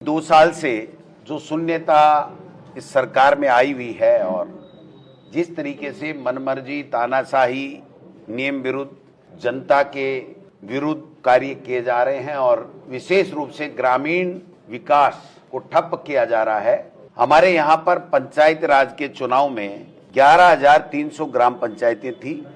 2 साल से जो शून्यता इस सरकार में आई हुई है और जिस तरीके से मनमर्जी, तानाशाही, नियम विरुद्ध, जनता के विरुद्ध कार्य किए जा रहे हैं और विशेष रूप से ग्रामीण विकास को ठप किया जा रहा है। हमारे यहाँ पर पंचायत राज के चुनाव में 11,300 ग्राम पंचायतें थी,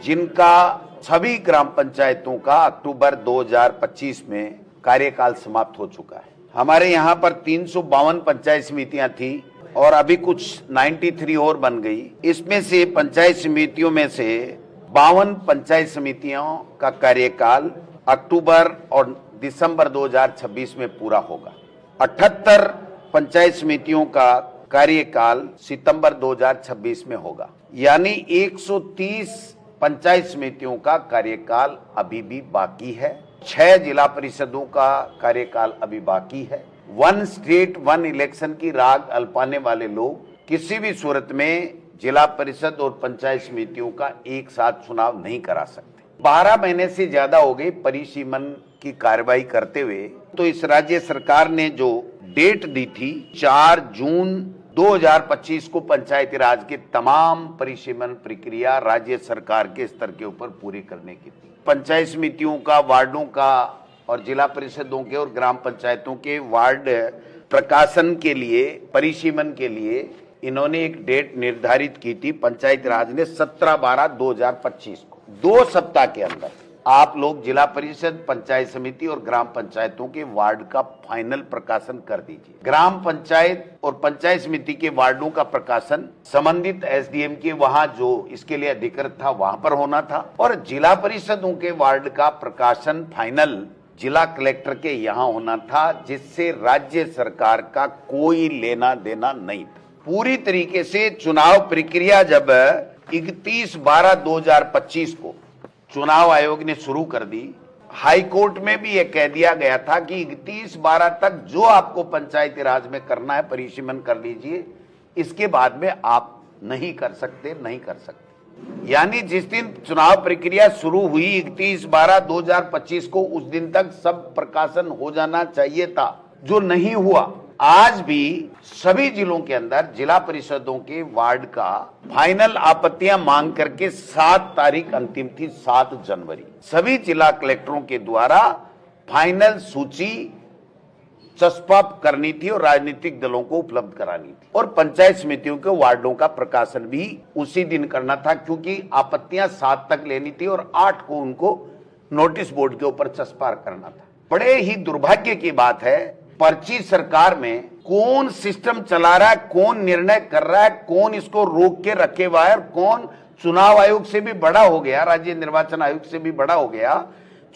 जिनका सभी ग्राम पंचायतों का अक्टूबर 2025 में कार्यकाल समाप्त हो चुका है। हमारे यहाँ पर 352 पंचायत समितियां थी और अभी कुछ 93 और बन गई। इसमें से पंचायत समितियों में से 52 पंचायत समितियों का कार्यकाल अक्टूबर और दिसंबर 2026 में पूरा होगा। 78 पंचायत समितियों का कार्यकाल सितंबर 2026 में होगा। यानी 130 पंचायत समितियों का कार्यकाल अभी भी बाकी है। 6 जिला परिषदों का कार्यकाल अभी बाकी है। 1 स्टेट 1 इलेक्शन की राग अल्पाने वाले लोग किसी भी सूरत में जिला परिषद और पंचायत समितियों का एक साथ चुनाव नहीं करा सकते। 12 महीने से ज्यादा हो गए परिसीमन की कार्रवाई करते हुए। तो इस राज्य सरकार ने जो डेट दी थी 4 जून 2025 को पंचायती राज के तमाम परिसीमन प्रक्रिया राज्य सरकार के स्तर के ऊपर पूरी करने की थी। पंचायत समितियों का, वार्डों का और जिला परिषदों के और ग्राम पंचायतों के वार्ड प्रकाशन के लिए, परिसीमन के लिए इन्होंने एक डेट निर्धारित की थी पंचायती राज ने 17/12/2025 को। 2 सप्ताह के अंदर आप लोग जिला परिषद, पंचायत समिति और ग्राम पंचायतों के वार्ड का फाइनल प्रकाशन कर दीजिए। ग्राम पंचायत और पंचायत समिति के वार्डों का प्रकाशन संबंधित एसडीएम के वहां जो इसके लिए अधिकृत था वहां पर होना था और जिला परिषदों के वार्ड का प्रकाशन फाइनल जिला कलेक्टर के यहाँ होना था, जिससे राज्य सरकार का कोई लेना देना नहीं था। पूरी तरीके से चुनाव प्रक्रिया जब 31/12/2025 को चुनाव आयोग ने शुरू कर दी, हाई कोर्ट में भी यह कह दिया गया था कि 31/12 तक जो आपको पंचायती राज में करना है परिसीमन कर लीजिए, इसके बाद में आप नहीं कर सकते। यानी जिस दिन चुनाव प्रक्रिया शुरू हुई 31/12/2025 को, उस दिन तक सब प्रकाशन हो जाना चाहिए था, जो नहीं हुआ। आज भी सभी जिलों के अंदर जिला परिषदों के वार्ड का फाइनल आपत्तियां मांग करके 7 तारीख अंतिम थी, 7 जनवरी। सभी जिला कलेक्टरों के द्वारा फाइनल सूची चस्पा करनी थी और राजनीतिक दलों को उपलब्ध करानी थी और पंचायत समितियों के वार्डों का प्रकाशन भी उसी दिन करना था, क्योंकि आपत्तियां 7 तक लेनी थी और 8 को उनको नोटिस बोर्ड के ऊपर चस्पा करना था। बड़े ही दुर्भाग्य की बात है, पर्ची सरकार में कौन सिस्टम चला रहा है, कौन निर्णय कर रहा है, कौन इसको रोक के रखे हुआ है और कौन चुनाव आयोग से भी बड़ा हो गया, राज्य निर्वाचन आयोग से भी बड़ा हो गया।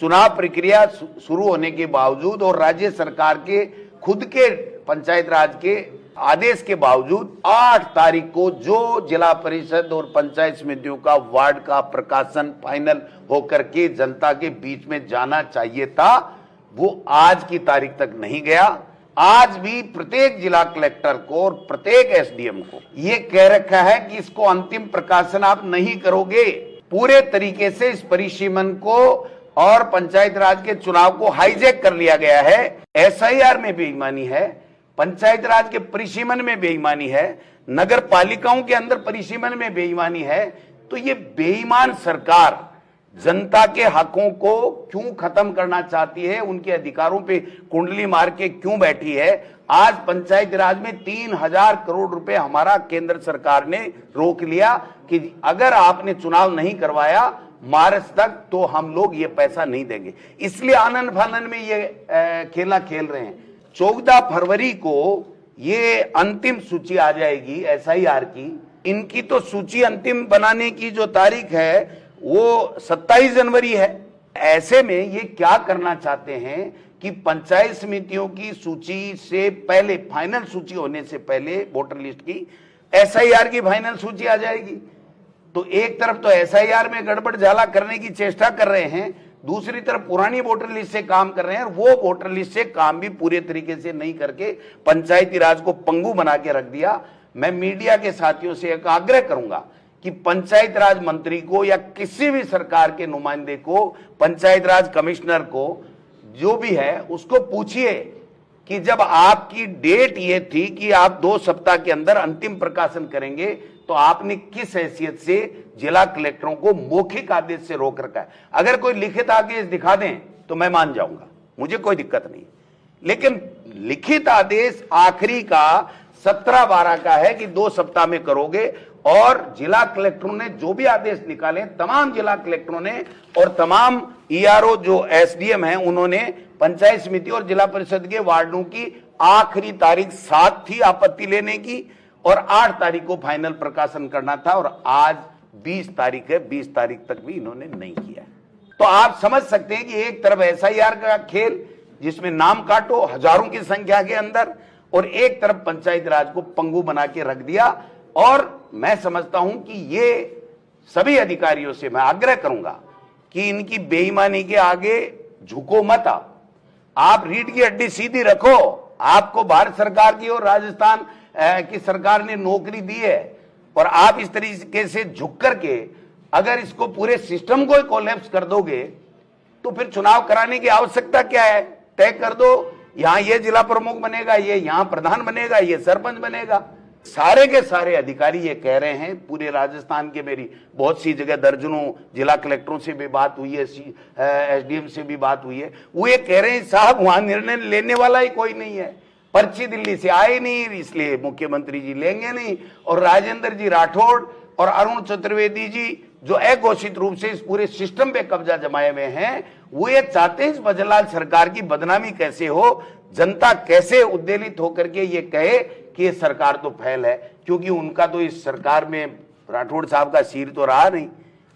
चुनाव प्रक्रिया शुरू होने के बावजूद और राज्य सरकार के खुद के पंचायत राज के आदेश के बावजूद 8 तारीख को जो जिला परिषद और पंचायत समितियों का वार्ड का प्रकाशन फाइनल होकर के जनता के बीच में जाना चाहिए था, वो आज की तारीख तक नहीं गया। आज भी प्रत्येक जिला कलेक्टर को और प्रत्येक एसडीएम को ये कह रखा है कि इसको अंतिम प्रकाशन आप नहीं करोगे। पूरे तरीके से इस परिसीमन को और पंचायत राज के चुनाव को हाईजैक कर लिया गया है। एसआईआर में बेईमानी है, पंचायत राज के परिसीमन में बेईमानी है, नगर पालिकाओं के अंदर परिसीमन में बेईमानी है। तो ये बेईमान सरकार जनता के हकों को क्यों खत्म करना चाहती है, उनके अधिकारों पे कुंडली मार के क्यों बैठी है। आज पंचायत राज में 3,000 करोड़ रुपए हमारा केंद्र सरकार ने रोक लिया कि अगर आपने चुनाव नहीं करवाया मार्च तक तो हम लोग ये पैसा नहीं देंगे। इसलिए आनन फानन में ये खेला खेल रहे हैं। 14 फरवरी को ये अंतिम सूची आ जाएगी एसआईआर की। इनकी तो सूची अंतिम बनाने की जो तारीख है वो 27 जनवरी है। ऐसे में ये क्या करना चाहते हैं कि पंचायत समितियों की सूची से पहले, फाइनल सूची होने से पहले वोटर लिस्ट की, एसआईआर की फाइनल सूची आ जाएगी। तो एक तरफ तो एसआईआर में गड़बड़ झाला करने की चेष्टा कर रहे हैं, दूसरी तरफ पुरानी वोटर लिस्ट से काम कर रहे हैं और वो वोटर लिस्ट से काम भी पूरे तरीके से नहीं करके पंचायती राज को पंगु बना के रख दिया। मैं मीडिया के साथियों से एक आग्रह करूंगा कि पंचायत राज मंत्री को या किसी भी सरकार के नुमाइंदे को, पंचायत राज कमिश्नर को, जो भी है उसको पूछिए कि जब आपकी डेट ये थी कि आप 2 सप्ताह के अंदर अंतिम प्रकाशन करेंगे, तो आपने किस हैसियत से जिला कलेक्टरों को मौखिक आदेश से रोक रखा है। अगर कोई लिखित आदेश दिखा दें तो मैं मान जाऊंगा, मुझे कोई दिक्कत नहीं, लेकिन लिखित आदेश आखिरी का 17/12 का है कि 2 सप्ताह में करोगे। और जिला कलेक्टरों ने जो भी आदेश निकाले, तमाम जिला कलेक्टरों ने और तमाम ईआरओ जो एसडीएम हैं, उन्होंने पंचायत समिति और जिला परिषद के वार्डों की आखिरी तारीख 7 थी आपत्ति लेने की, और 8 तारीख को फाइनल प्रकाशन करना था, और आज 20 तारीख है, 20 तारीख तक भी इन्होंने नहीं किया। तो आप समझ सकते हैं कि एक तरफ एसआईआर का खेल जिसमें नाम काटो हजारों की संख्या के अंदर, और एक तरफ पंचायती राज को पंगु बना के रख दिया। और मैं समझता हूं कि ये सभी अधिकारियों से मैं आग्रह करूंगा कि इनकी बेईमानी के आगे झुको मत। आप रीढ़ की हड्डी सीधी रखो। आपको भारत सरकार की और राजस्थान की सरकार ने नौकरी दी है, और आप इस तरीके से झुक करके अगर इसको पूरे सिस्टम को कोलैप्स कर दोगे तो फिर चुनाव कराने की आवश्यकता क्या है। तय कर दो, यहां ये जिला प्रमुख बनेगा, ये यहां प्रधान बनेगा, ये सरपंच बनेगा। सारे के सारे अधिकारी ये कह रहे हैं, पूरे राजस्थान के, मेरी बहुत सी जगह दर्जनों जिला कलेक्टरों से भी बात हुई है, एसडीएम से भी बात हुई है, वो ये कह रहे हैं साहब वहां निर्णय लेने वाला ही कोई नहीं है, पर्ची दिल्ली से आए नहीं, इसलिए मुख्यमंत्री जी लेंगे नहीं। और राजेंद्र जी राठौड़ और अरुण चतुर्वेदी जी जो अघोषित रूप से इस पूरे सिस्टम पे कब्जा जमाए हुए हैं, वो ये चाहते हैं इस बजरलाल सरकार की बदनामी कैसे हो, जनता कैसे उद्वेलित होकर के ये कहे कि ये सरकार तो फेल है, क्योंकि उनका तो इस सरकार में राठौड़ साहब का सिर तो रहा नहीं।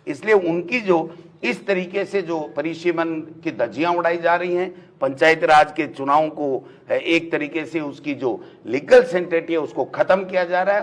इसलिए उनकी जो इस तरीके से जो परिसीमन की धज्जियां उड़ाई जा रही हैं, पंचायत राज के चुनावों को एक तरीके से उसकी जो लीगल सेंटिटी है उसको खत्म किया जा रहा है।